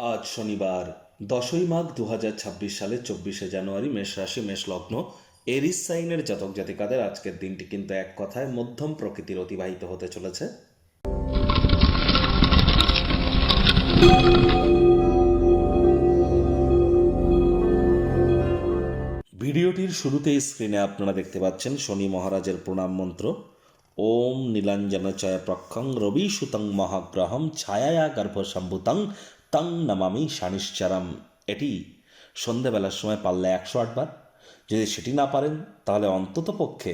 আজ শনিবার 10ই মাঘ 2026 সালে 24শে জানুয়ারি, মেষ রাশি, মেষ লগ্ন, এরিস সাইনের জাতক জাতিকাদের আজকের দিনটি কিন্তু এক কথায় মধ্যম প্রকৃতির অতিবাহিত হতে চলেছে। ভিডিওটির শুরুতেই স্ক্রিনে আপনারা দেখতে পাচ্ছেন শনি মহারাজের প্রণাম মন্ত্র। ওম নীলাঞ্জন চয় প্রক্ষং রবি সুতং মহাগ্রহম ছায়া গর্ভসম্ভুতং তং নমামি শানিশ্চরম। এটি সন্ধেবেলার সময় পারলে 108 বার, যদি সেটি না পারেন তাহলে অন্তত পক্ষে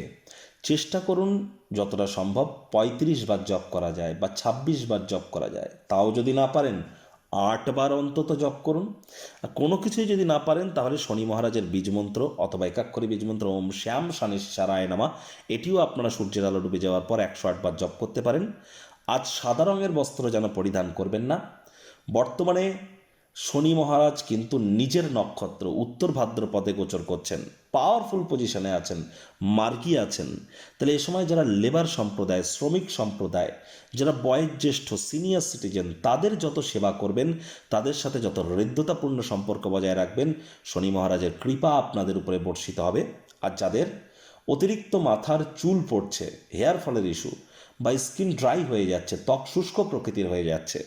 চেষ্টা করুন যতটা সম্ভব 35 বার জপ করা যায় বা 26 বার জপ করা যায়। তাও যদি না পারেন 8 বার অন্তত জপ করুন। আর কোনো কিছুই যদি না পারেন তাহলে শনি মহারাজের বীজমন্ত্র অথবা একাক্ষরী বীজমন্ত্র ওম শ্যাম শানিশ্চারায় নামা, এটিও আপনারা সূর্যের আলো ডুবে যাওয়ার পর 108 বার জপ করতে পারেন। আজ সাদা রঙের বস্ত্র যেন পরিধান করবেন না। বর্তমানে শনি মহারাজ কিন্তু নিজের নক্ষত্র উত্তর ভাদ্রপদে গোচর করছেন, পাওয়ারফুল পজিশনে আছেন, মার্গী আছেন। তাহলে এ সময় যারা লেবার সম্প্রদায়, শ্রমিক সম্প্রদায়, যারা বয়োজ্যেষ্ঠ সিনিয়র সিটিজেন, তাদের যত সেবা করবেন, তাদের সাথে যত হৃদ্যতাপূর্ণ সম্পর্ক বজায় রাখবেন, শনি মহারাজের কৃপা আপনাদের উপরে বর্ষিত হবে। আর যাদের অতিরিক্ত মাথার চুল পড়ছে, হেয়ার ফলের ইস্যু, বা স্কিন ড্রাই হয়ে যাচ্ছে, ত্বক শুষ্ক প্রকৃতির হয়ে যাচ্ছে,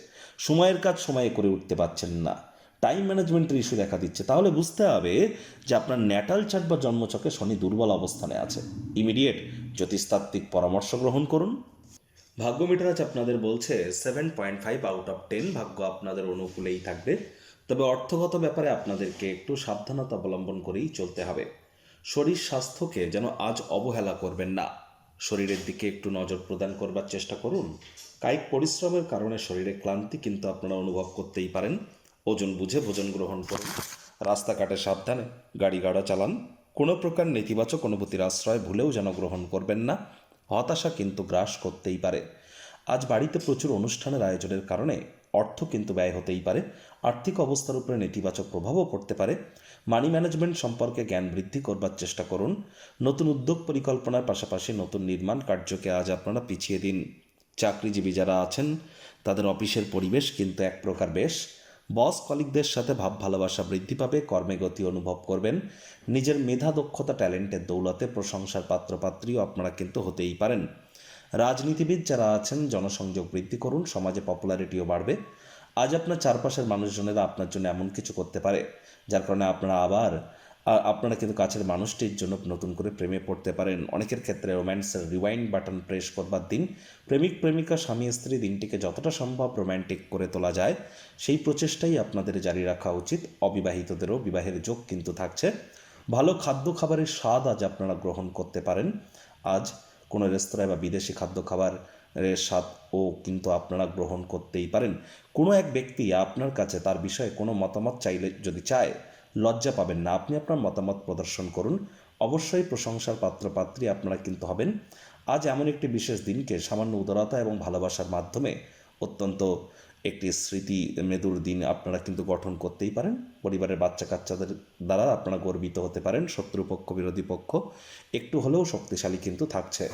সময়ের কাজ সময়ে করে উঠতে পারছেন না, টাইম ম্যানেজমেন্টের ইস্যু দেখা দিচ্ছে, তাহলে বুঝতে হবে যে আপনার ন্যাটাল চার্ট বা জন্মছকে শনি দুর্বল অবস্থানে আছে। ইমিডিয়েট জ্যোতিষতাত্ত্বিক পরামর্শ গ্রহণ করুন। ভাগ্য মিটার আজ আপনাদের বলছে 7.5 আউট অফ 10, ভাগ্য আপনাদের অনুকূলেই থাকবে। তবে অর্থগত ব্যাপারে আপনাদেরকে একটু সাবধানতা অবলম্বন করেই চলতে হবে। শরীর স্বাস্থ্যকে যেন আজ অবহেলা করবেন না। শরীরের দিকে একটু নজর প্রদান করবার চেষ্টা করুন। কায়িক পরিশ্রমের কারণে শরীরে ক্লান্তি কিন্তু আপনারা অনুভব করতেই পারেন। ওজন বুঝে ভোজন গ্রহণ করুন। রাস্তাঘাটে সাবধানে গাড়ি ঘোড়া চালান। কোনো প্রকার নেতিবাচক অনুভূতির আশ্রয় ভুলেও যেন গ্রহণ করবেন না। হতাশা কিন্তু গ্রাস করতেই পারে। আজ বাড়িতে প্রচুর অনুষ্ঠানের আয়োজনের কারণে অর্থ কিন্তু ব্যয় হতেই পারে। আর্থিক অবস্থার উপরে নেতিবাচক প্রভাবও পড়তে পারে। মানি ম্যানেজমেন্ট সম্পর্কে জ্ঞান বৃদ্ধি করবার চেষ্টা করুন। নতুন উদ্যোগ পরিকল্পনার পাশাপাশি নতুন নির্মাণ কার্যকে আজ আপনারা পিছিয়ে দিন। চাকরিজীবী যারা আছেন তাদের অফিসের পরিবেশ কিন্তু এক প্রকার বেশ। বস কলিগদের সাথে ভাব ভালোবাসা বৃদ্ধি পাবে, কর্মে গতি অনুভব করবেন। নিজের মেধা দক্ষতা ট্যালেন্টের দৌলতে প্রশংসার পাত্রপাত্রীও আপনারা কিন্তু হতেই পারেন। রাজনীতিবিদ যারা আছেন জনসংযোগ বৃদ্ধি করুন, সমাজে পপুলারিটিও বাড়বে। আজ আপনার চারপাশের মানুষজনেরা আপনার জন্য এমন কিছু করতে পারে যার কারণে আপনারা কিন্তু কাছের মানুষটির জন্য নতুন করে প্রেমে পড়তে পারেন। অনেকের ক্ষেত্রে রোম্যান্সের রিওয়াইন্ড বাটন প্রেস করবার দিন। প্রেমিক প্রেমিকা স্বামী স্ত্রী দিনটিকে যতটা সম্ভব রোম্যান্টিক করে তোলা যায় সেই প্রচেষ্টাই আপনাদের জারি রাখা উচিত। অবিবাহিতদেরও বিবাহের যোগ কিন্তু থাকছে। ভালো খাদ্য খাবারের স্বাদ আজ আপনারা গ্রহণ করতে পারেন। আজ কোনো রেস্তোরাঁয় বা বিদেশি খাদ্য খাবারের স্বাদও কিন্তু আপনারা গ্রহণ করতেই পারেন। কোনো এক ব্যক্তি আপনার কাছে তার বিষয়ে কোনো মতামত যদি চায়, লজ্জা পাবেন না, আপনি আপনার মতামত প্রদর্শন করুন। অবশ্যই প্রশংসার পাত্রপাত্রী আপনারা কিন্তু হবেন। আজ এমন একটি বিশেষ দিনকে সামান্য উদারতা এবং ভালোবাসার মাধ্যমে অত্যন্ত একটি স্মৃতি মেদুর দিন আপনারা কিন্তু গঠন করতেই পারেন। পরিবারের বাচ্চা কাচ্চাদের দ্বারা আপনারা গর্বিত হতে পারেন। শত্রুপক্ষ বিরোধী পক্ষ একটু হলেও শক্তিশালী কিন্তু থাকছে।